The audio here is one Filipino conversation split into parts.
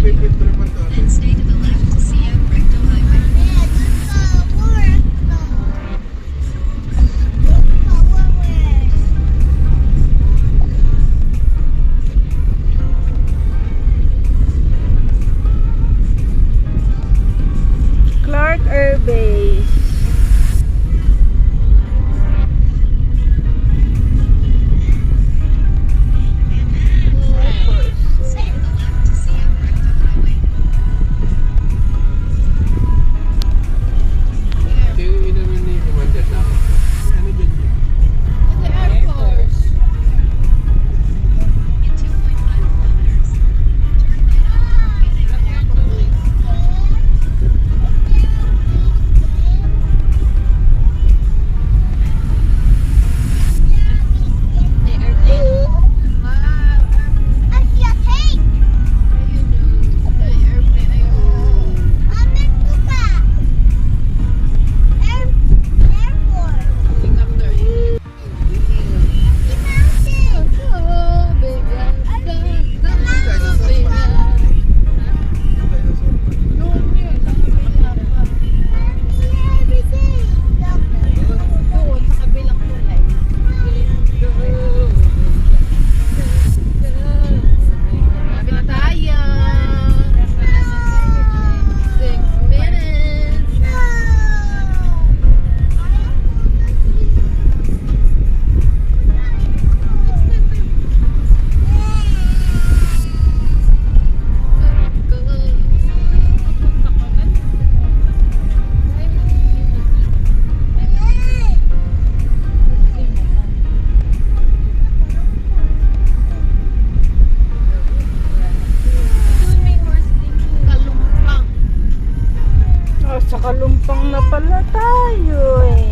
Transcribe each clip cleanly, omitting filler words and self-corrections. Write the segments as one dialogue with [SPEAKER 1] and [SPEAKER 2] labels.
[SPEAKER 1] And stay to the left to see out Recto Highway.
[SPEAKER 2] Clark Air Base.
[SPEAKER 1] Stay to the left to see out Recto Highway.
[SPEAKER 3] Ito yung inaman ni Commander na ako. Ano dyan yun?
[SPEAKER 1] The Air Force. In 2.5 kilometers, turn right on the airplane.
[SPEAKER 2] Sa Kalumpang na pala tayo eh.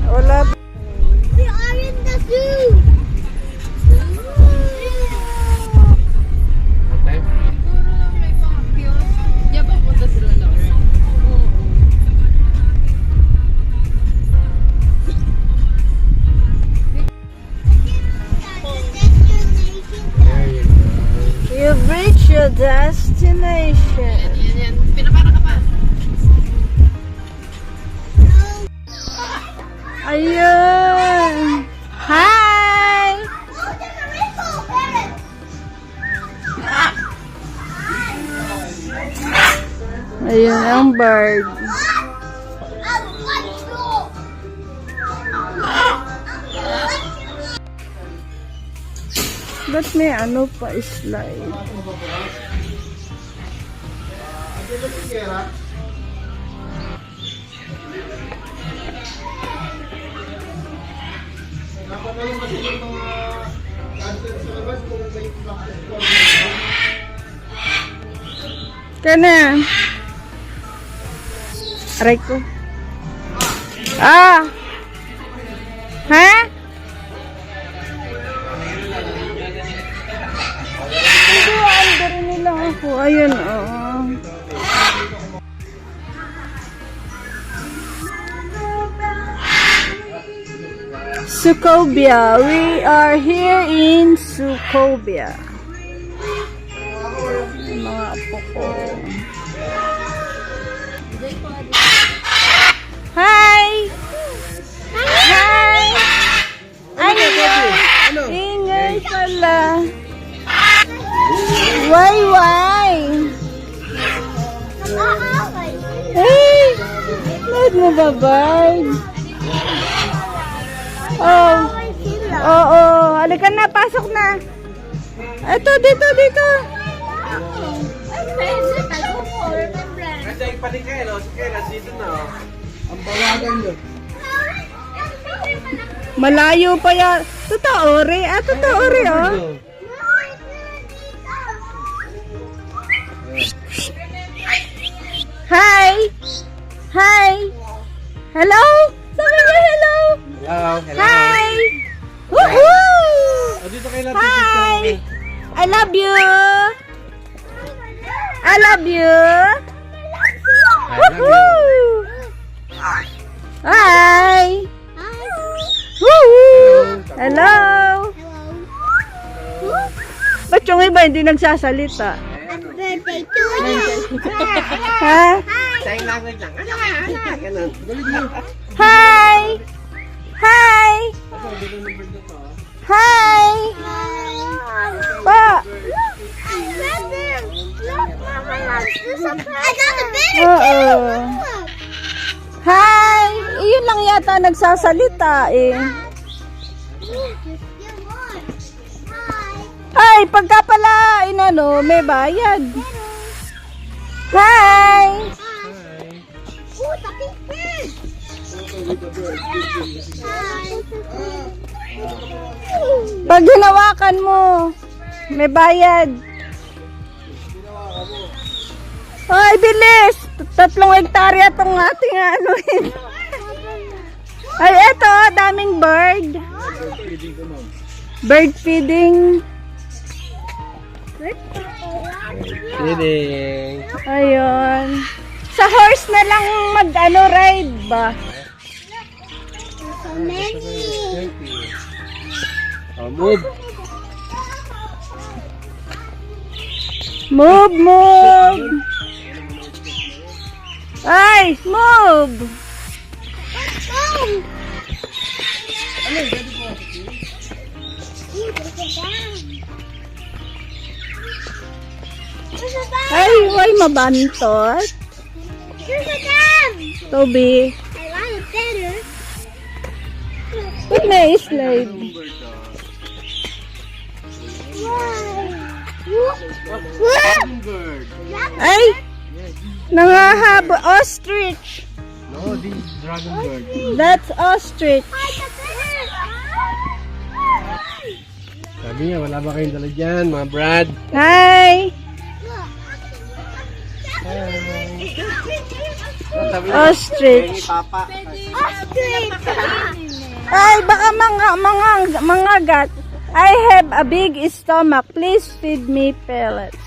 [SPEAKER 2] Wala ba?
[SPEAKER 4] We are in the zoo.
[SPEAKER 3] Okay.
[SPEAKER 1] Siguro lang may mga kiosk. Diyan ba punta sila na? Oo.
[SPEAKER 3] There you go.
[SPEAKER 2] You've reached your destination.
[SPEAKER 1] Yan. Pinapara ka pa.
[SPEAKER 2] Ayun. Hi! Ayun ang bird. Ba't may ano pa slide? Kana. Aray ko. Ah! Ha? Hindi, under nila ako. Ayun, oo. Sucobia. We are here in Sucobia. Mga apo ko. Hi! Hi! Ano? Ingay pala. Why? Hey! Bakit mo ba, Bard? Oh. Oo. Halika na, pasok na. Ito, dito.
[SPEAKER 3] Kasi ipanikay, no? Sige, nandito na, oh. Ang bawagan yun.
[SPEAKER 2] Malayo pa yan. Totoo, Re. Totoo, Re, oh. Hi! Hello? Sabi niya hello!
[SPEAKER 3] Hello.
[SPEAKER 2] Hi! Woohoo!
[SPEAKER 3] O, dito kayo natin.
[SPEAKER 2] Hi! I love you! Woohoo! Hi! Woohoo! Hello! yung iba hindi nagsasalita.
[SPEAKER 4] Birthday to you.
[SPEAKER 2] Ha?
[SPEAKER 3] Sign language lang. Ganun.
[SPEAKER 2] Hi! Hi! Hi! Pa! Oo. Hi! Iyon lang yata nagsasalita eh. Ay, pagka pala inano, may bayad. Hi! Pag hinawakan mo, may bayad. Ay, bilis! 3 hektarya tong ating ano eh. Ay, eto, daming bird. Bird feeding.
[SPEAKER 3] Kidding.
[SPEAKER 2] Ayun. Sa horse na lang mag-ano ride ba?
[SPEAKER 3] Oh, move.
[SPEAKER 2] Move, move! Ay, move! Ay, why mabantot? Toby. Ba't may slide?
[SPEAKER 3] Bird.
[SPEAKER 2] Ay! Nangahabo. Ostrich.
[SPEAKER 3] No, this is dragon bird.
[SPEAKER 2] That's ostrich.
[SPEAKER 3] Sabi niya, wala ba kayong dala dyan, mga Brad?
[SPEAKER 2] Hi!
[SPEAKER 3] Sabi
[SPEAKER 2] Ostrich.
[SPEAKER 3] Papa.
[SPEAKER 2] Ay, baka mangagat. I have a big stomach. Please feed me pellets.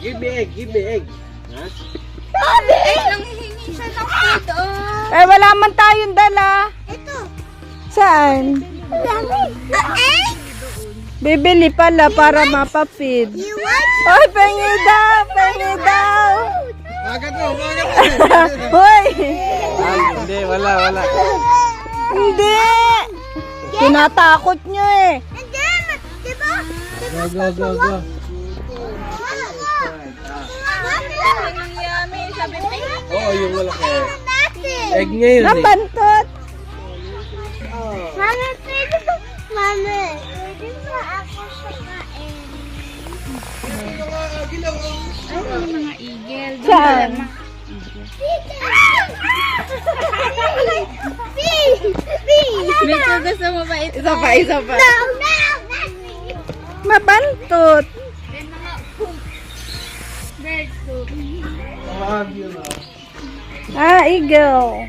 [SPEAKER 3] Give me egg, give me egg. Ha?
[SPEAKER 1] Nanghihingi siya ng food, oh.
[SPEAKER 2] Eh, wala man tayong dala.
[SPEAKER 4] Ito.
[SPEAKER 2] Saan?
[SPEAKER 4] Egg?
[SPEAKER 2] Bibili pala para mapapid.
[SPEAKER 4] You want?
[SPEAKER 2] Ay, pengi daw! Pengi daw!
[SPEAKER 3] Magat mo, magat mo.
[SPEAKER 2] Hoy!
[SPEAKER 3] Hindi, wala.
[SPEAKER 2] Hindi! Tinatakot nyo eh.
[SPEAKER 4] And then, diba?
[SPEAKER 3] Go.
[SPEAKER 1] Ang yummy, sabi mo.
[SPEAKER 3] Oo, yung malaki.
[SPEAKER 4] Natin.
[SPEAKER 3] Egg niya yun eh.
[SPEAKER 2] Nabantot!
[SPEAKER 4] Mama, pwede ba? Mama, pwede ba ako sakain?
[SPEAKER 1] Ay, yung mga eagle.
[SPEAKER 2] Saan?
[SPEAKER 1] Miko, gusto mo ba ito?
[SPEAKER 2] Isa pa.
[SPEAKER 4] No,
[SPEAKER 2] Mabantot.
[SPEAKER 1] Then mga poop. Bird poop.
[SPEAKER 2] Ah, eagle.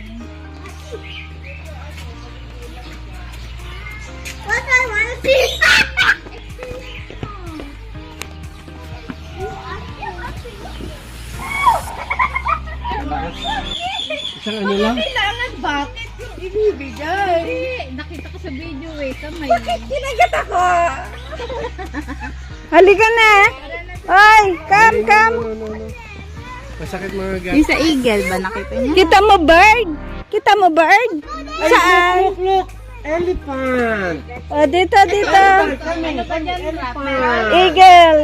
[SPEAKER 4] What I want to see?
[SPEAKER 3] Isang ano lang?
[SPEAKER 1] Kailangan bakit yung ibibigay? Nakita ko sa video eh, kamay.
[SPEAKER 2] Kinagat ako. Halika na. Ay, come.
[SPEAKER 3] No. Masakit mga gat.
[SPEAKER 1] Yung sa eagle ba nakita niyo?
[SPEAKER 2] Kita mo bird? Saan?
[SPEAKER 3] Look! Elephant!
[SPEAKER 2] Oh, dito.
[SPEAKER 1] Ano pa dyan?
[SPEAKER 2] Eagle.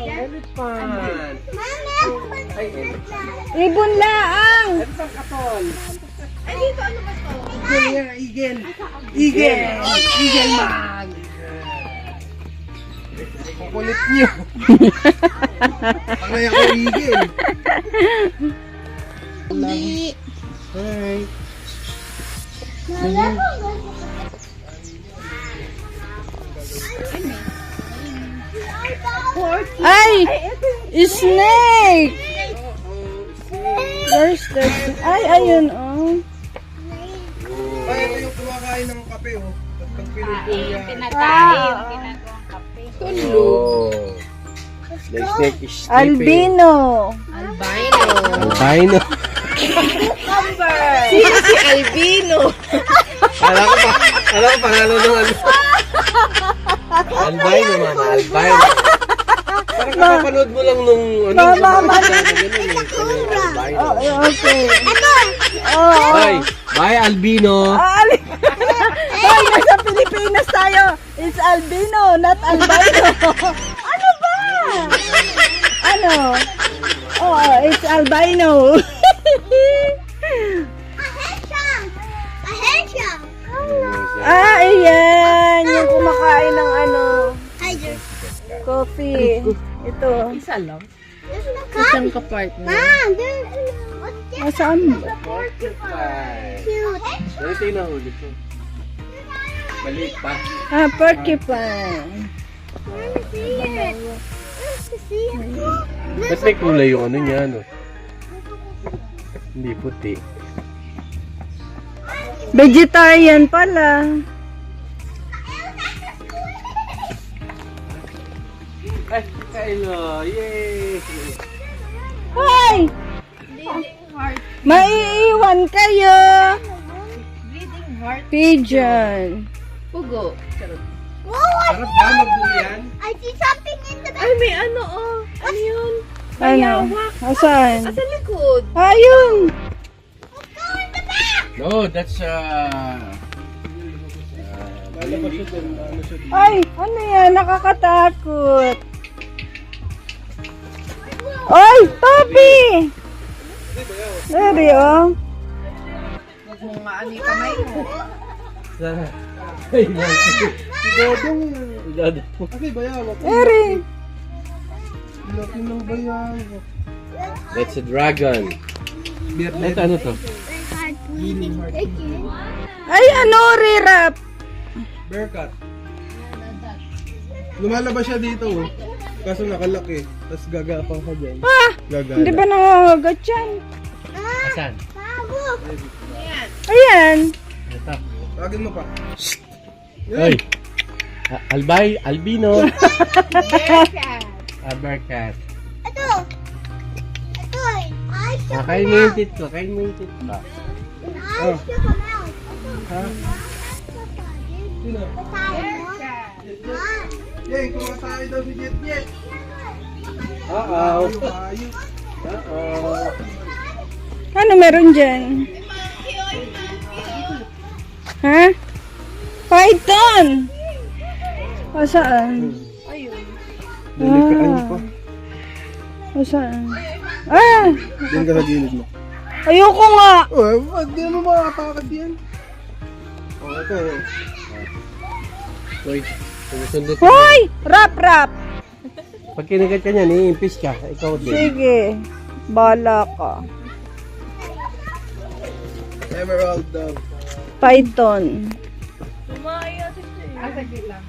[SPEAKER 3] Elephant! Ay,
[SPEAKER 2] Ibon laang.
[SPEAKER 3] elephant katol!
[SPEAKER 1] Ay, dito ano ba to?
[SPEAKER 3] Eagle! Eagle man! Kukulit niyo! Panay ako eagle!
[SPEAKER 1] Hindi.
[SPEAKER 3] Hi!
[SPEAKER 2] Ay, snake. Where's the Ay, ayun oh.
[SPEAKER 3] Ay, ito yung kumakain ng kape oh. Pag pinupo niya.
[SPEAKER 1] Pinakain. Ginagawang kape.
[SPEAKER 3] Oh. The snake is sleeping.
[SPEAKER 2] Albino.
[SPEAKER 3] Albino.
[SPEAKER 2] Si Albino.
[SPEAKER 3] Alam ko panalo ng ano. Albino, mama. Albino. Parang kakapanood mo lang nung ano.
[SPEAKER 2] Mama.
[SPEAKER 3] Albino.
[SPEAKER 2] Okay. Oh.
[SPEAKER 3] Bye, albino.
[SPEAKER 2] Ay, nasa Pilipinas tayo. It's albino, not albino. Ano ba? Ano? Oh, it's albino. Ayan. Yung kumakain ng ano, coffee. Ito.
[SPEAKER 1] Isa lang.
[SPEAKER 4] There's no
[SPEAKER 1] Isang
[SPEAKER 4] cup.
[SPEAKER 1] ka-partner.
[SPEAKER 4] Mom, what's this?
[SPEAKER 2] Nasaan?
[SPEAKER 4] Cute.
[SPEAKER 3] Ito yung nahuli ko. Balik pa.
[SPEAKER 2] Ah, porcupine.
[SPEAKER 4] Let's see it. Let's see it.
[SPEAKER 3] Ba't may kulay yung ano niya, no? Hindi puti.
[SPEAKER 2] Vegetarian pala.
[SPEAKER 3] Ay, Kylo! Yay!
[SPEAKER 2] Hoy!
[SPEAKER 1] Bleeding heart.
[SPEAKER 2] Maiiwan kayo!
[SPEAKER 1] Bleeding heart.
[SPEAKER 2] Pigeon.
[SPEAKER 1] Pugo. Charot.
[SPEAKER 4] Whoa, I
[SPEAKER 3] Sarap ba magdurian?
[SPEAKER 4] I see something in the back.
[SPEAKER 1] Ay, may ano oh. Ano yun?
[SPEAKER 2] Ano? Asan?
[SPEAKER 1] Sa likod.
[SPEAKER 2] Ayun!
[SPEAKER 4] Let's go in the back.
[SPEAKER 3] No, that's
[SPEAKER 2] Ay, ano yan? Nakakatakot. Ay, Toby! Dari, oh.
[SPEAKER 1] Huwag mong maano yung kamay mo.
[SPEAKER 3] Ay, si Dodong. Si Dodong.
[SPEAKER 2] Dari.
[SPEAKER 3] That's a dragon. Ito, ano to?
[SPEAKER 2] Ay, ano, rirap?
[SPEAKER 5] Bearcat. Lumalabas siya dito, oh. Kaso nakalaki. Tapos gagapang ka dyan.
[SPEAKER 2] Ah!
[SPEAKER 5] Gagala.
[SPEAKER 2] Hindi ba nangangagat yan?
[SPEAKER 3] Asan?
[SPEAKER 2] Ayan.
[SPEAKER 3] Ito.
[SPEAKER 5] Tawagin mo pa.
[SPEAKER 3] Ay! Albino. A bearcat.
[SPEAKER 4] Ito. Ito. I shook
[SPEAKER 3] Kain mo yung tit ko. Kain mo yung tit ko.
[SPEAKER 4] I shook him out.
[SPEAKER 5] Ha? Sino? Yay, kumasakay daw si Jet Jet.
[SPEAKER 3] Uh-oh.
[SPEAKER 5] Ayos.
[SPEAKER 3] Uh-oh.
[SPEAKER 2] Ano meron dyan? Ha? Python! O, saan?
[SPEAKER 5] Dilikaan pa.
[SPEAKER 2] O, saan? Ah!
[SPEAKER 5] Diyan ka sa gilid mo.
[SPEAKER 2] Ayoko nga!
[SPEAKER 5] Oh, di mo makakatakad yan. Oh, ito.
[SPEAKER 3] Uy, sumusundot.
[SPEAKER 2] Hoy! Rap, rap!
[SPEAKER 3] Pag kinagat ka niyan, i-impis ka. Ikaw din.
[SPEAKER 2] Sige. Bala ka.
[SPEAKER 5] Emerald dove.
[SPEAKER 2] Python.
[SPEAKER 1] Saglit lang.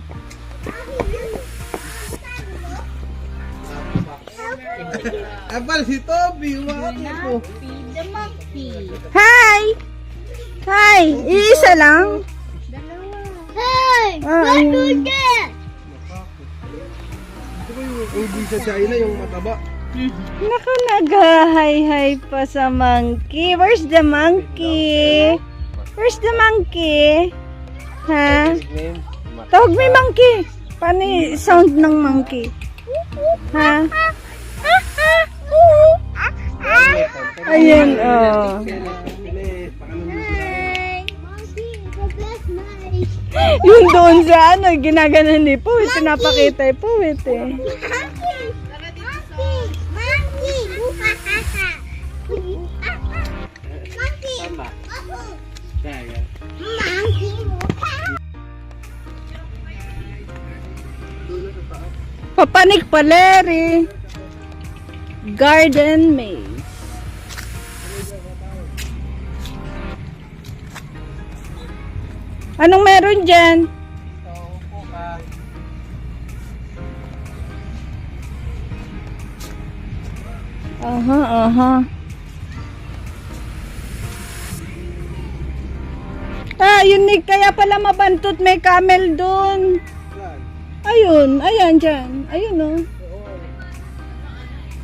[SPEAKER 5] Apal, si Toby. Umakit ko.
[SPEAKER 4] The monkey.
[SPEAKER 2] Hi! Hi! Iisa lang?
[SPEAKER 4] Hey,
[SPEAKER 2] Ah,
[SPEAKER 4] what
[SPEAKER 2] ayun.
[SPEAKER 4] is that?
[SPEAKER 5] Ito ko yung hindi sa China, yung mataba.
[SPEAKER 2] Naku, nag-hi-hi pa sa monkey. Where's the monkey? Where's the monkey? Ha? Tawag may monkey. Paano yung sound ng monkey? Ha? Ayun, oh.
[SPEAKER 4] Hey, monkey, the best nice.
[SPEAKER 2] Yun doon sa ano, ginaganon ni Puwit. Pinapakita yung Puwit eh.
[SPEAKER 4] Monkey, monkey, monkey. Monkey.
[SPEAKER 2] Papanik pa, Larry. Garden maze. Anong meron dyan? Aha, aha. Ah, unique. Kaya pala mabantot. May camel dun. Ayun, ayan dyan. Ayun oh.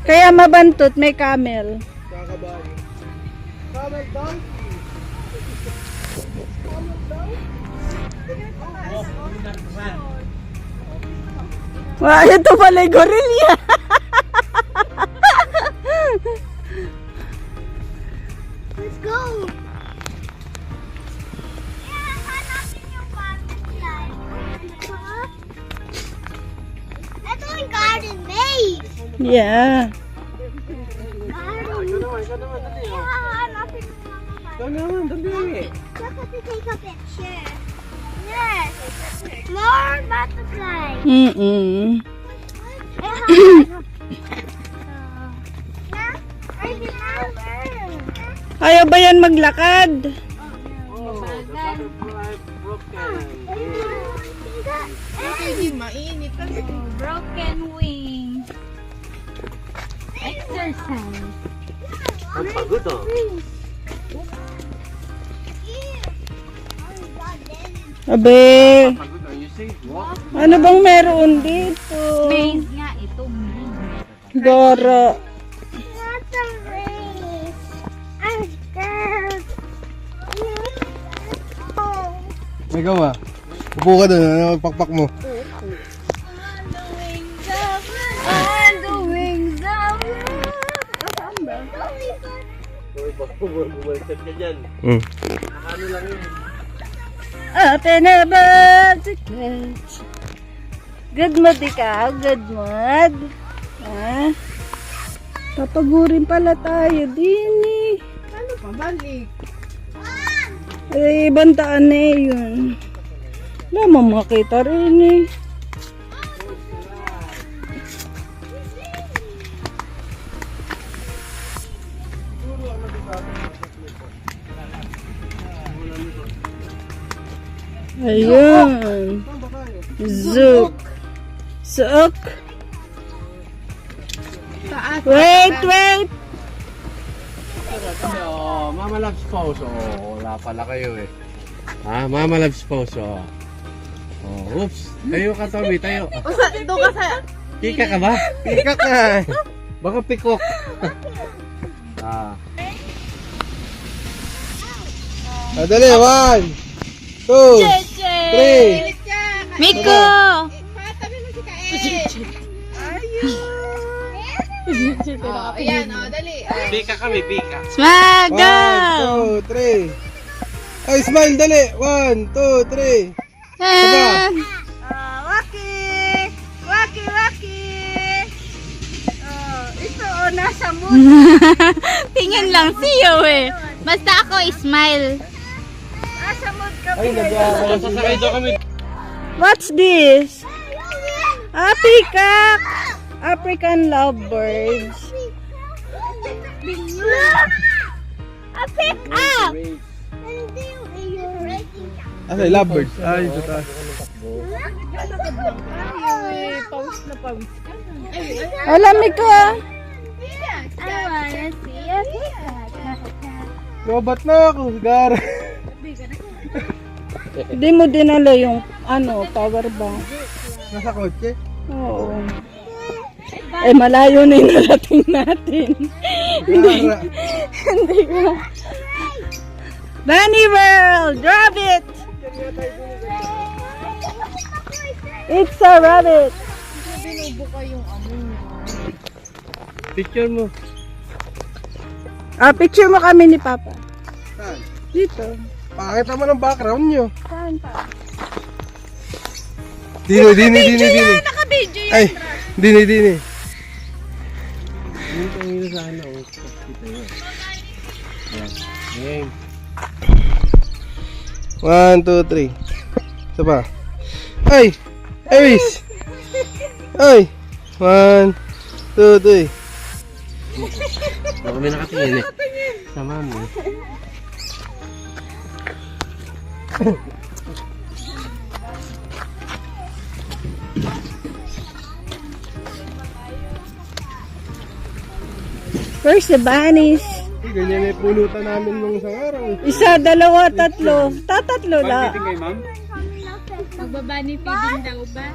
[SPEAKER 2] Kaya mabantot, may camel.
[SPEAKER 5] Kakabayo. Camel donkey.
[SPEAKER 2] Wow, ito pala yung gorilla.
[SPEAKER 4] Let's go. Yeah, hanapin yung butterfly. Ito yung garden maze.
[SPEAKER 2] Yeah.
[SPEAKER 4] Garden.
[SPEAKER 3] Ikaw naman, dali.
[SPEAKER 4] Yeah, hanapin mo naman.
[SPEAKER 3] Ikaw naman, dali.
[SPEAKER 4] Look at to take a picture. Yes. More butterflies.
[SPEAKER 2] Mm-mm.
[SPEAKER 4] I remember.
[SPEAKER 2] Ayaw ba yan maglakad?
[SPEAKER 3] Oh, the butterfly broken.
[SPEAKER 1] Hindi mainit kasi.
[SPEAKER 6] Broken wing. Exercise.
[SPEAKER 3] Ang pagod oh.
[SPEAKER 2] Abe,
[SPEAKER 3] Pagod oh, you say what?
[SPEAKER 2] ano bang meron dito?
[SPEAKER 6] Maze nga ito. Maze.
[SPEAKER 2] Dora.
[SPEAKER 4] Not a race. I'm scared.
[SPEAKER 5] Ikaw ah. Upo ka doon, ano, pakpak mo.
[SPEAKER 6] On the wings of
[SPEAKER 3] Uy, baka bumaliktad ka dyan. Ano lang yun?
[SPEAKER 2] Up in a bicycle. Good mood ikaw, good mood. Ha? Papagurin pala tayo din eh.
[SPEAKER 1] Ano pa? Balik.
[SPEAKER 2] Eh, ibang daan na eh yun. Wala mo makita rin eh. Ayun. Zook. Zook.
[SPEAKER 1] Taas.
[SPEAKER 2] Wait, wait.
[SPEAKER 3] Oh, Mama Loves Pose. Oh, wala pala kayo eh. Ah, Mama Loves Pose. Oh. Oh, oops. Tayo ka, Tommy. Tayo.
[SPEAKER 1] Doon ka sa...
[SPEAKER 3] Pika ka ba? Pika ka. Baka pikok. Ah.
[SPEAKER 5] Dali, 1, 2, 3.
[SPEAKER 6] Miko!
[SPEAKER 1] Patabi mo si Kael. Ayun. Oh, ayan, oh, dali. Oh.
[SPEAKER 3] Pika kami, pika.
[SPEAKER 6] Swag!
[SPEAKER 5] 1, 2, 3. Ay, smile, dali. 1, 2, 3.
[SPEAKER 6] Ah.
[SPEAKER 2] Waki! Waki, waki! Oh, ito oh, nasa mood.
[SPEAKER 6] Tingin lang siyo eh. Basta ako smile.
[SPEAKER 2] Nasa mood ka.
[SPEAKER 3] Sasakay daw kami.
[SPEAKER 2] What's this? Ah, peacock! African lovebirds.
[SPEAKER 4] Look! A pick up!
[SPEAKER 5] Asa, lovebirds. Ay, ito taas.
[SPEAKER 1] Ay, pawis na pawis ka na. Ay, ay.
[SPEAKER 2] Alamig ko ah.
[SPEAKER 6] I wanna see a peacock.
[SPEAKER 5] Lobat na ako, gara.
[SPEAKER 2] Hindi mo dinala yung power bank.
[SPEAKER 5] Nasa kotse.
[SPEAKER 2] Oo. Eh, malayo na yung narating natin.
[SPEAKER 5] Gara.
[SPEAKER 2] Hindi ko. Bunny World! Rabbit! It's a rabbit!
[SPEAKER 1] Binubuka yung amo niya.
[SPEAKER 3] Picture mo.
[SPEAKER 2] Ah, picture mo kami ni Papa.
[SPEAKER 5] Saan?
[SPEAKER 2] Dito.
[SPEAKER 5] Pakita naman ang background nyo.
[SPEAKER 2] Saan pa?
[SPEAKER 5] Dini.
[SPEAKER 2] Naka-video yan!
[SPEAKER 5] Ay, dini.
[SPEAKER 3] Yung pangilo sana. Oh, kita yun. Yan.
[SPEAKER 5] 1, 2, 3. Isa pa. Ay! Aris! Ay! 1, 2, 3.
[SPEAKER 3] Baka kami nakatingin eh. Sama mo.
[SPEAKER 2] Where's the bunnies?
[SPEAKER 5] Ganyan yung pulutan namin nung isang araw.
[SPEAKER 2] Isa, dalawa, tatlo. Tatatlo lang.
[SPEAKER 6] Magbabani feeding daw ba?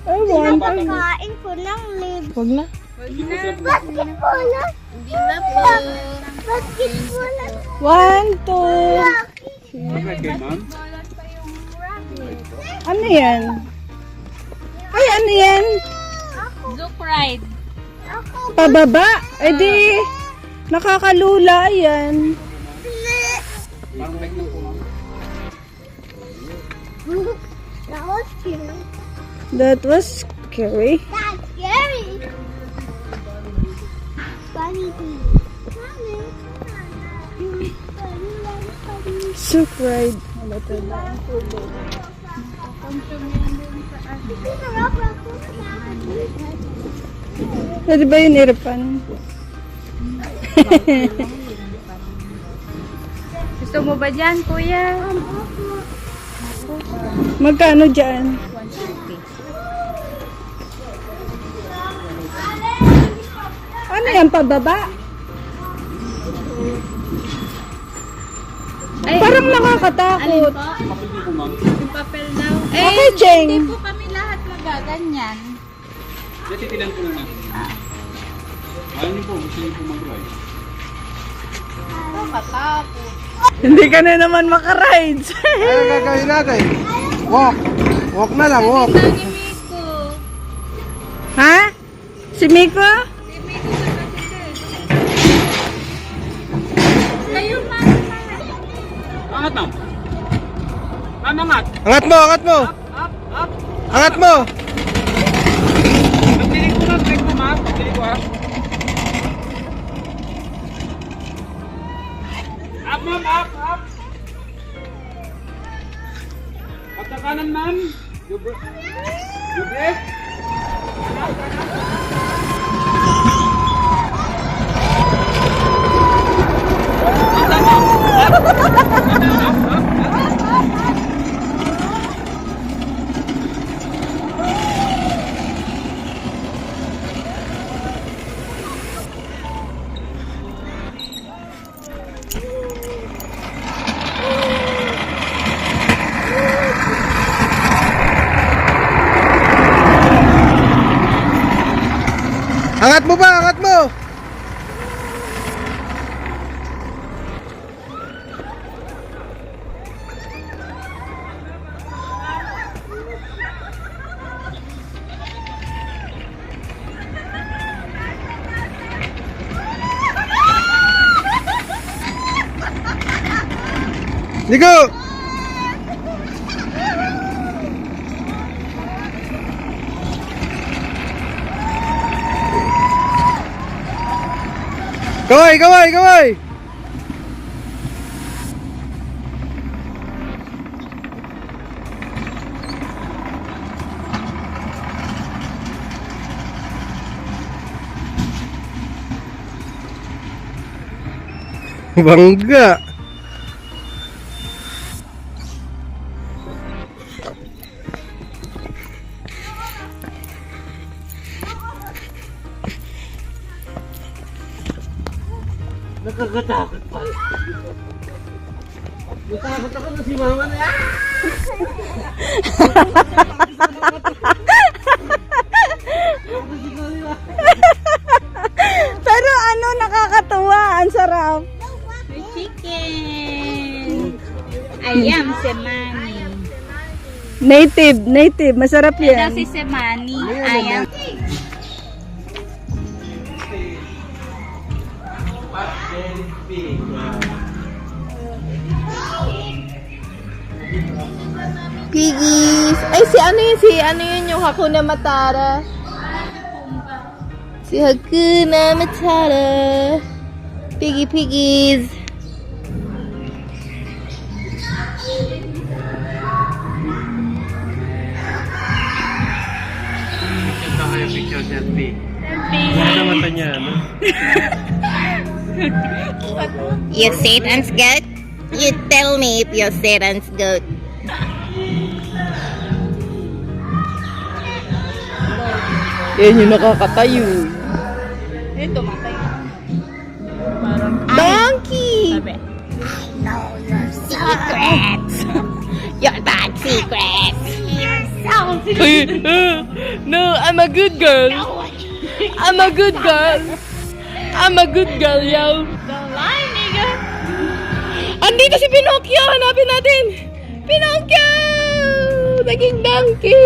[SPEAKER 2] Ay, one.
[SPEAKER 4] Kain ko ng lips.
[SPEAKER 2] Huwag na.
[SPEAKER 4] Basketball.
[SPEAKER 1] Hindi na po.
[SPEAKER 4] Basketball.
[SPEAKER 2] 1, 2. Ano yan? Ay, ano yan? Pababa? Eh di, nakakalula yan.
[SPEAKER 4] That was cute.
[SPEAKER 2] That was scary.
[SPEAKER 4] That's scary. Bunny bee. Mommy, bunny.
[SPEAKER 2] So cried. Pwede ba yun, Irfan?
[SPEAKER 6] Gusto mo ba dyan, kuya?
[SPEAKER 2] Magkano dyan?
[SPEAKER 6] 150.
[SPEAKER 2] Ano yan, pababa?
[SPEAKER 6] Ay,
[SPEAKER 2] Parang nakakatakot.
[SPEAKER 6] yung papel daw.
[SPEAKER 2] Okay, Cheng.
[SPEAKER 6] Hindi po kami lahat ganyan.
[SPEAKER 5] Titilan ko lang natin. Ayaw niyo po, gusto niyo po mag-ride.
[SPEAKER 6] Katakot.
[SPEAKER 2] Hindi ka na naman makarides.
[SPEAKER 5] Ano gagawin natin? Walk. Walk na lang, walk.
[SPEAKER 6] Ni Miko.
[SPEAKER 2] Ha? Si Miko?
[SPEAKER 6] Kayo,
[SPEAKER 5] Angat mo. Angat mo, angat mo. Angat mo. Nagdilig mo, ma'am. Nagdilig ko, ha? Up, ma'am, up. Up sa kanan, ma'am. You breath. Angat mo ba? Angat mo! Ligo! Kaway! Bangga!
[SPEAKER 3] Nakakatakot pala. Natakot ako na si mama na yan.
[SPEAKER 2] Pero ano, nakakatuwa. Ang sarap.
[SPEAKER 6] Chicken. Ayam, semani.
[SPEAKER 2] Native. Masarap
[SPEAKER 6] Ito
[SPEAKER 2] yan.
[SPEAKER 6] si semani. Ayam.
[SPEAKER 1] Piggies. Ay, si ano yun yung Hakuna Matata? Si Hakuna Matata. Piggies.
[SPEAKER 3] Ganda kayo picture selfie. Ganda mata niya, no?
[SPEAKER 6] You Satan's goat? You tell me if you're Satan's goat.
[SPEAKER 1] Yan yung nakakatayo.
[SPEAKER 6] Ito, matay.
[SPEAKER 1] Donkey!
[SPEAKER 6] Secrets. Your bad secrets. You're so
[SPEAKER 1] No, I'm a good girl. I'm a good girl. I'm a good girl, yo.
[SPEAKER 6] Don't lie, nigga.
[SPEAKER 1] Andito si Pinocchio! Hanapin natin! Pinocchio! Naging donkey!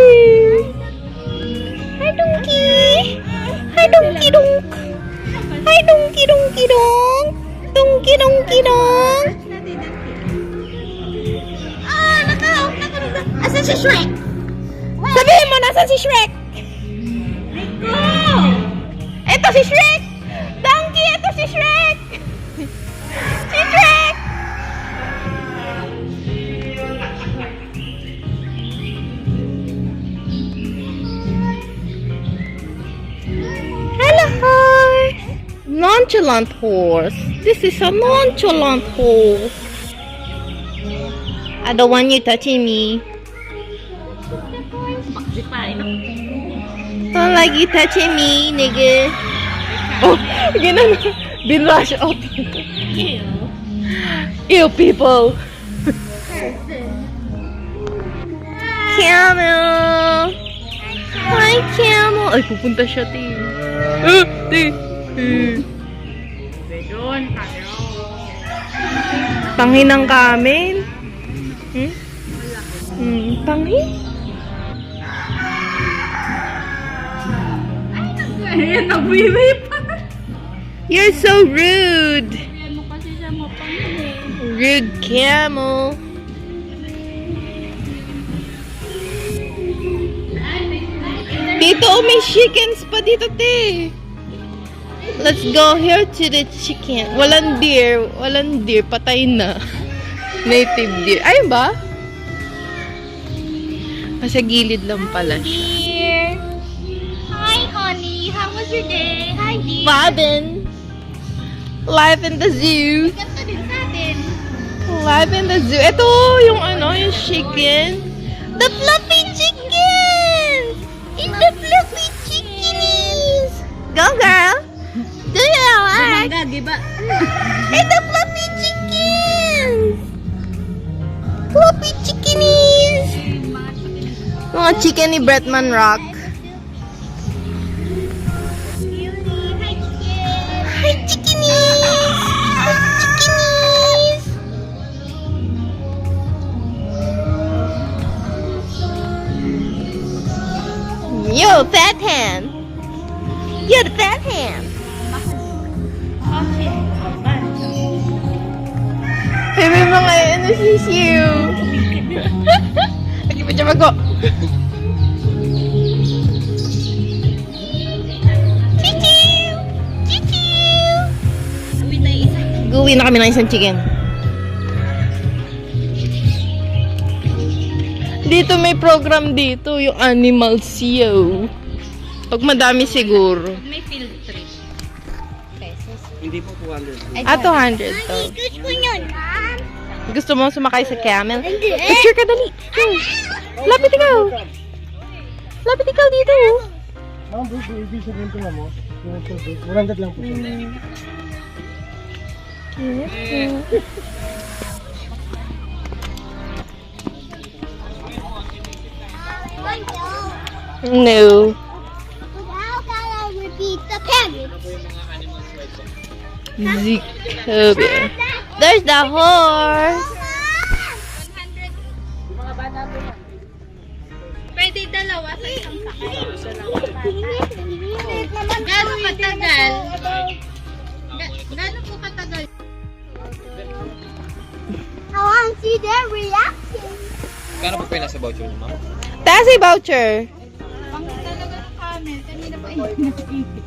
[SPEAKER 6] Hi, donkey. Hi, donkey donk. Hi, donkey, donkey, dong. Donkey, donkey, dong. Ah, asan si Shrek? Sabihin mo, nasan si Shrek? Ito si Shrek! Donkey, ito si Shrek! Si Shrek! Hello, horse! Nonchalant horse. This is a nonchalant horse. I don't want you touching me. Don't like you touching me, nigga.
[SPEAKER 1] Oh, ganun. Binrush out. Ew, people.
[SPEAKER 6] Camel. Hi, camel.
[SPEAKER 1] Ay, pupunta siya, te. Te. Tanghi ng camel. Tanghi? You're so rude. Rude camel. Dito, may chickens pa dito, te. Let's go here to the chicken. Walang deer. Walang deer. Patay na. Native deer. Ayun ba? Nasa gilid lang pala siya.
[SPEAKER 6] Dear. Hi, honey. How was your day? Hi, dear.
[SPEAKER 1] Robin. Life in the zoo.
[SPEAKER 6] Ganito din sa atin.
[SPEAKER 1] Live in the zoo. Ito, yung ano, yung chicken.
[SPEAKER 6] The fluffy chickens! It's the fluffy chickens! Go, girl! Do you like? It's the fluffy chickens! Fluffy chickenies!
[SPEAKER 1] Mga chicken ni Bretman Rock.
[SPEAKER 6] Hi, chickenies! Hi, chickenies!
[SPEAKER 1] Yo, fat hand. You're the fat hand. Hey, may mga ano si Siu. Lagi pa siya mag-go.
[SPEAKER 6] Chichiu! Chichiu!
[SPEAKER 1] Guwi na kami ng isang chicken. Dito may program dito, yung Animal Show. Pag madami siguro.
[SPEAKER 6] May field trip.
[SPEAKER 5] Hindi po 200.
[SPEAKER 1] 200 to.
[SPEAKER 6] Gusto ko yun.
[SPEAKER 1] Gusto mo sumakay sa camel? Picture ka dali. Go. Lapit ikaw. Lapit ikaw dito.
[SPEAKER 5] Ma'am, baby, sabihin ko na mo. 100 lang po siya.
[SPEAKER 1] No.
[SPEAKER 4] How can I repeat the parents?
[SPEAKER 1] Zikobe. There's the horse.
[SPEAKER 6] Pwede dalawa sa isang sakay. Gano'ng katagal? Gano'n po katagal?
[SPEAKER 4] I want to see their reaction.
[SPEAKER 7] Kano po kayo nasa voucher niyo, ma'am?
[SPEAKER 1] Taas yung voucher.
[SPEAKER 6] Pang talaga ng camel. Kanina pa hindi nakikita.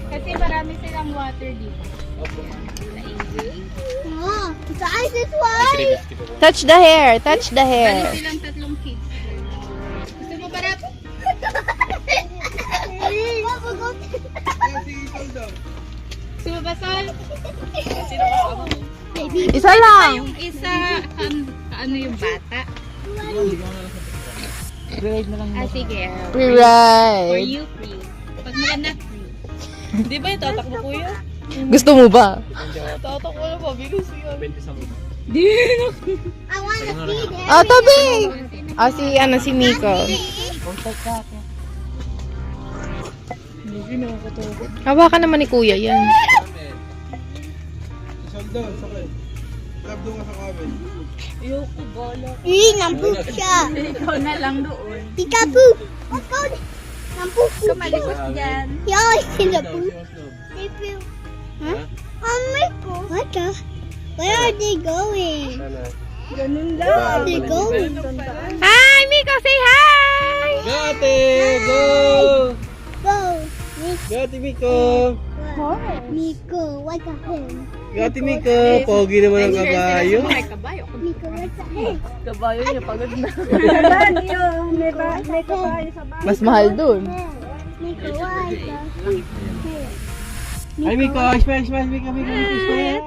[SPEAKER 6] Kasi marami silang water dito.
[SPEAKER 4] Oh, the ice is white.
[SPEAKER 1] Touch the hair. Touch the
[SPEAKER 6] Bali
[SPEAKER 1] hair.
[SPEAKER 6] silang tatlong kids. Gusto mo ba rap? Gusto mo ba, Sol?
[SPEAKER 1] Isa lang.
[SPEAKER 6] Yung isa, ano yung bata? Ah, sige. For
[SPEAKER 1] Right.
[SPEAKER 6] you, free. Pag maganda, free.
[SPEAKER 1] Di ba yung tatakbo kuya? Gusto mo ba? Tatakbo na pa. Bilis yan.
[SPEAKER 4] I want to see their
[SPEAKER 1] Oh, tabi. Si Miko. Hawakan naman ni kuya yan.
[SPEAKER 5] Soldo, sakay. Grab doon ka sa cabin.
[SPEAKER 4] Nampoop siya.
[SPEAKER 6] Ikaw na lang doon.
[SPEAKER 4] Peekaboo. Let's go. Nampoop siya. He always in the booth. They feel.
[SPEAKER 3] Huh?
[SPEAKER 4] Oh my God. What the? Where are they going?
[SPEAKER 3] Sana.
[SPEAKER 2] Ganun
[SPEAKER 4] Where are
[SPEAKER 2] lang.
[SPEAKER 4] they going?
[SPEAKER 6] Hi, Miko, say hi!
[SPEAKER 3] Go, ate! Go!
[SPEAKER 4] Go.
[SPEAKER 3] Go, ate Miko!
[SPEAKER 4] Nico, what the hell?
[SPEAKER 3] Go, ate Miko! Pogi naman ang kabayo.
[SPEAKER 4] Nico, what's the hell?
[SPEAKER 1] Kabayo niya, pagod na.
[SPEAKER 2] Sa banyo. May kabayo sa banyo.
[SPEAKER 1] Mas mahal dun.
[SPEAKER 4] Nico, what the hell?
[SPEAKER 3] Ay, Miko! Smile, smile, Miko, Miko, Miko, smile!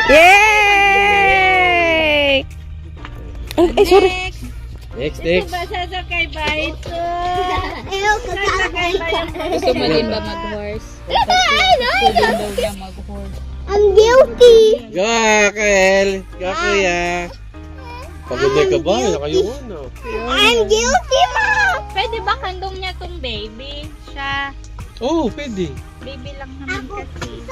[SPEAKER 1] Yay! Ay, sorry.
[SPEAKER 3] Next, next.
[SPEAKER 2] Sasakay ba ito?
[SPEAKER 4] Ew, kakakay ka.
[SPEAKER 6] Gusto mo din ba mag-horse?
[SPEAKER 4] I'm guilty.
[SPEAKER 3] Go, Kael! Go, kuya! Pagod na yung kabayo. Kayo ano?
[SPEAKER 4] I'm guilty, Mom.
[SPEAKER 6] Pwede ba kandong niya tong baby? Siya,
[SPEAKER 3] Oo, pwede.
[SPEAKER 6] baby lang naman kasi.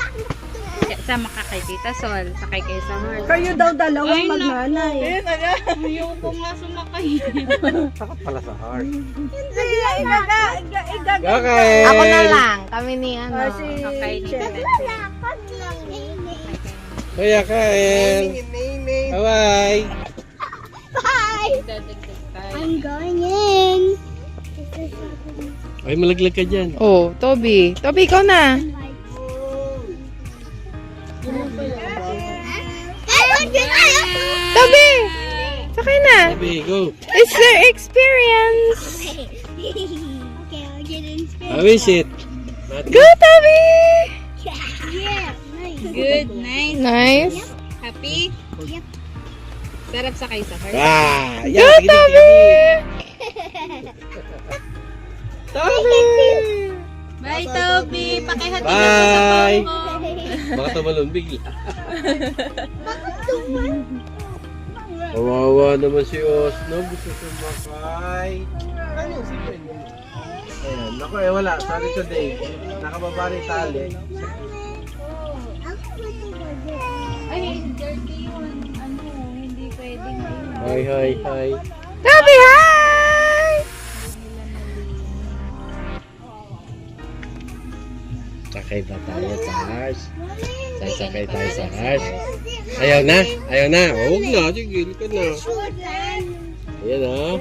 [SPEAKER 6] Sama ka kay Tita Sol, sakay kayo sa horse.
[SPEAKER 2] Kayo daw dalawang magnanay.
[SPEAKER 6] Ayoko nga sumakay.
[SPEAKER 3] Takot pala sa heart.
[SPEAKER 2] Hindi, igaga.
[SPEAKER 3] Go, Kael!
[SPEAKER 1] Ako na lang. Kami ni ano.
[SPEAKER 2] Si
[SPEAKER 6] Okay, ni
[SPEAKER 2] Chef.
[SPEAKER 6] Tita.
[SPEAKER 3] Kuya, Kael! Bye-bye!
[SPEAKER 4] Bye.
[SPEAKER 6] Dadagdag tayo.
[SPEAKER 4] I'm going in.
[SPEAKER 3] Ay, malaglag ka dyan.
[SPEAKER 1] Oh, Toby. Toby, ikaw na. Toby! Sakay na.
[SPEAKER 3] Sabi, go!
[SPEAKER 1] It's their experience.
[SPEAKER 4] Okay, I'll get in space.
[SPEAKER 3] How is it?
[SPEAKER 1] Go, Toby!
[SPEAKER 4] Yeah, nice.
[SPEAKER 6] Good, nice.
[SPEAKER 1] Nice.
[SPEAKER 6] Happy?
[SPEAKER 4] Yep.
[SPEAKER 6] Sarap sakay sa horse.
[SPEAKER 3] Ah!
[SPEAKER 1] Go,
[SPEAKER 3] Yeah, sige,
[SPEAKER 1] Toby!
[SPEAKER 3] Toby!
[SPEAKER 6] Bye, Toby. Pakihati ka
[SPEAKER 3] Bye!
[SPEAKER 6] sa pao mo.
[SPEAKER 3] Baka tumalon bigla. Kawawa naman si Osno. Gusto sumakay. Ayan. Naku eh, wala. Sorry today. Nakababa rin tali.
[SPEAKER 6] Ay, dirty yun. Ano, hindi pwede ngayon.
[SPEAKER 3] Hi, hi, hi.
[SPEAKER 1] Toby, hi!
[SPEAKER 3] Sakay ba tayo sa horse? Sasakay tayo sa horse. Ayaw na? Ayaw na? Huwag na. Sige, ka na. Ayan o.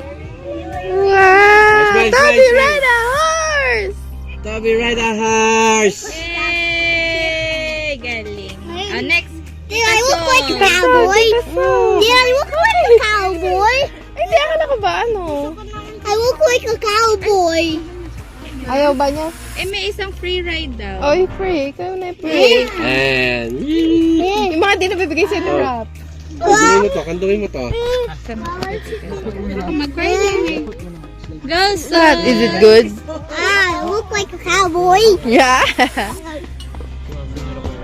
[SPEAKER 1] Wow!
[SPEAKER 3] Smile,
[SPEAKER 1] Toby,
[SPEAKER 3] smile, smile.
[SPEAKER 1] ride a horse!
[SPEAKER 3] Toby, ride a horse!
[SPEAKER 6] Yay! Galing. Next.
[SPEAKER 4] Did I look like a cowboy? Did I look like a cowboy?
[SPEAKER 1] Ay, di akala ko ba ano?
[SPEAKER 4] I look like a cowboy.
[SPEAKER 1] Ayaw ba niya?
[SPEAKER 6] Eh, may isang free ride daw.
[SPEAKER 1] Oy, free. Ikaw na free.
[SPEAKER 3] And...
[SPEAKER 1] Yung mga di nabibigay sa rap.
[SPEAKER 3] Kandungin mo to, kandungin mo to.
[SPEAKER 6] Mag-riding eh. Go,
[SPEAKER 1] What? Is it good?
[SPEAKER 4] I look like a cowboy.
[SPEAKER 1] Yeah.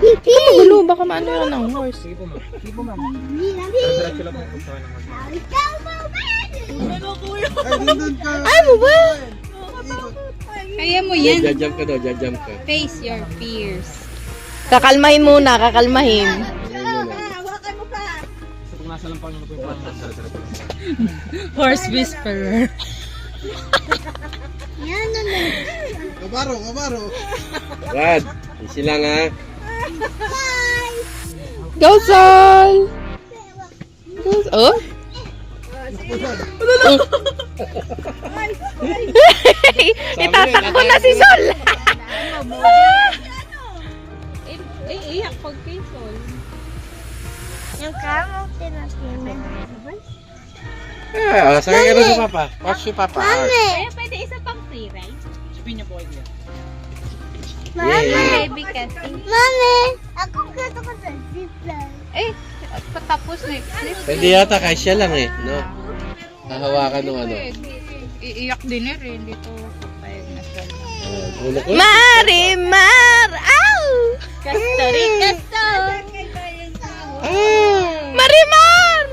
[SPEAKER 1] Gulo, baka maano yun ng horse.
[SPEAKER 5] Ay, nandun ka.
[SPEAKER 1] Ay, mo ba?
[SPEAKER 6] Kaya mo yan.
[SPEAKER 3] Jajump ka daw, jajump ka.
[SPEAKER 6] Face your fears.
[SPEAKER 1] Kakalmahin muna, kakalmahin.
[SPEAKER 6] Horse whisperer.
[SPEAKER 4] Yan na na.
[SPEAKER 5] Kabaro, kabaro.
[SPEAKER 3] Rad, easy lang ha.
[SPEAKER 4] Bye.
[SPEAKER 1] Go, Sol! Go, oh? Itatakbo na si Sol!
[SPEAKER 6] Iiyak pag kay Sol.
[SPEAKER 4] Yung camel tinasimin.
[SPEAKER 3] Ah, sakay ka na sa papa. Watch si papa.
[SPEAKER 4] Mami!
[SPEAKER 6] Kaya pwede isa pang free ride.
[SPEAKER 3] Yay.
[SPEAKER 6] Baby kasi.
[SPEAKER 4] Mami! Ako gusto ko sa zipline.
[SPEAKER 6] Eh, patapos na flip.
[SPEAKER 3] Pwede yata kasya lang eh, no? Hahawakan ng ano.
[SPEAKER 6] Iiyak din eh rin dito. Kapag nasa.
[SPEAKER 3] Ulo ko.
[SPEAKER 1] Marimar! Ow!
[SPEAKER 6] Kastori, kastor!
[SPEAKER 1] Marimar!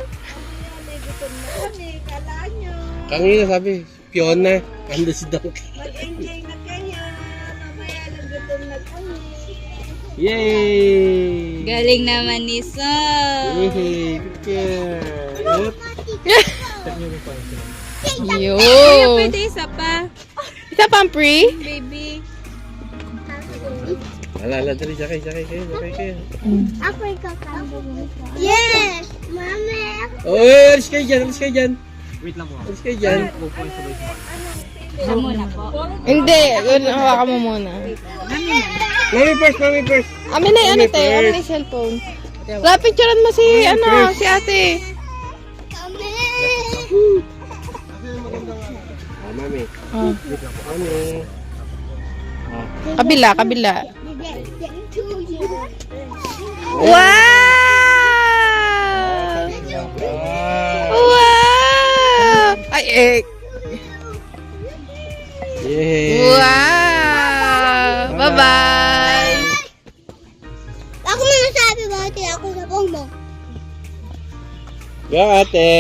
[SPEAKER 3] Kanina sabi, Fiona, ando si Donkey.
[SPEAKER 2] Mag-enjoy na kayo. Mamaya nagutom na kami.
[SPEAKER 3] Yay!
[SPEAKER 6] Galing naman ni Sol.
[SPEAKER 3] Yay! Good.
[SPEAKER 1] Yo!
[SPEAKER 6] Kaya pwede isa pa.
[SPEAKER 1] Sa Pampri?
[SPEAKER 6] Baby.
[SPEAKER 3] Alala, dali, sakay kayo.
[SPEAKER 4] Africa kangaroo. Yes, Mami.
[SPEAKER 3] Oy, alis kayo dyan.
[SPEAKER 7] Wait lang mo.
[SPEAKER 3] Alis kayo dyan.
[SPEAKER 1] Hindi, hawakan mo muna.
[SPEAKER 3] Mami first.
[SPEAKER 1] Amin na, ano te? Amin na yung cellphone. Picturean mo si, si ate.
[SPEAKER 4] Kami.
[SPEAKER 3] Ah, mami.
[SPEAKER 1] Oh.
[SPEAKER 3] Mami.
[SPEAKER 1] Kabila. Wow! Wow! Ay,
[SPEAKER 3] Yay!
[SPEAKER 1] Wow! Bye-bye!
[SPEAKER 4] Ako muna sabi ba, ako sa mo.
[SPEAKER 3] Go, ate.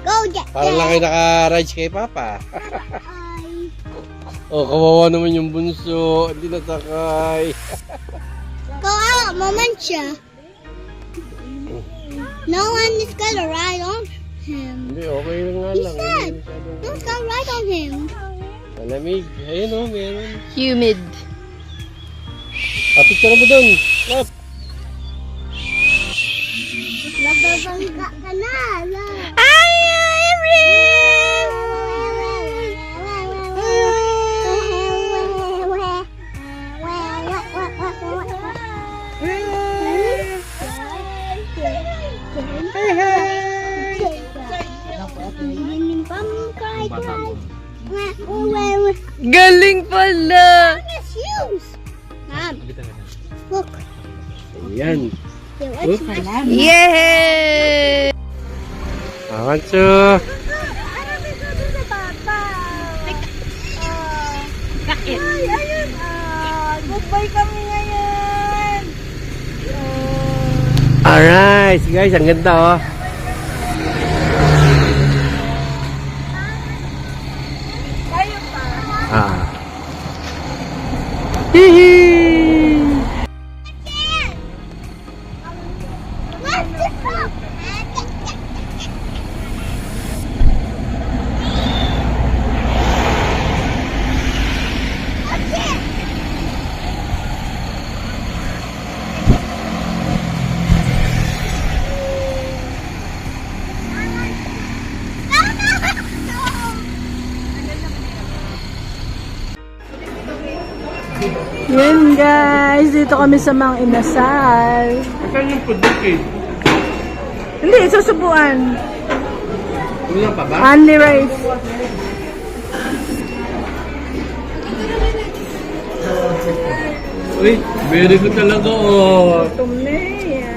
[SPEAKER 4] Go, Jack.
[SPEAKER 3] Parang lang kayo naka-rides kay Papa. Oh, kawawa naman yung bunso. Hindi nasakay.
[SPEAKER 4] Kawawa, maman siya. No one is gonna ride on him.
[SPEAKER 3] Hindi, okay lang nga lang.
[SPEAKER 4] said,
[SPEAKER 3] Hindi masyadong-
[SPEAKER 4] No one's gonna ride on him.
[SPEAKER 3] Malamig. Ayun o, meron.
[SPEAKER 1] Humid.
[SPEAKER 3] Picture mo dun. Up.
[SPEAKER 4] Nababangga ka na.
[SPEAKER 1] Ay, Irene! Galing pala!
[SPEAKER 4] Mom, look.
[SPEAKER 3] Ayan.
[SPEAKER 4] What's my
[SPEAKER 1] Yay!
[SPEAKER 3] Awancho.
[SPEAKER 2] Ay, ayun. Goodbye kami ngayon.
[SPEAKER 3] Alright, guys, ang ganda oh.
[SPEAKER 2] Tayo pa.
[SPEAKER 3] Ah. Hihi.
[SPEAKER 4] What's the top?
[SPEAKER 2] Yan guys, dito kami sa Mang Inasal.
[SPEAKER 3] Saan yung pudukit?
[SPEAKER 2] Hindi, susubuan.
[SPEAKER 3] Kulang pa ba?
[SPEAKER 2] Only rice.
[SPEAKER 3] Uy, very good talaga oh.
[SPEAKER 2] Gutom na yan.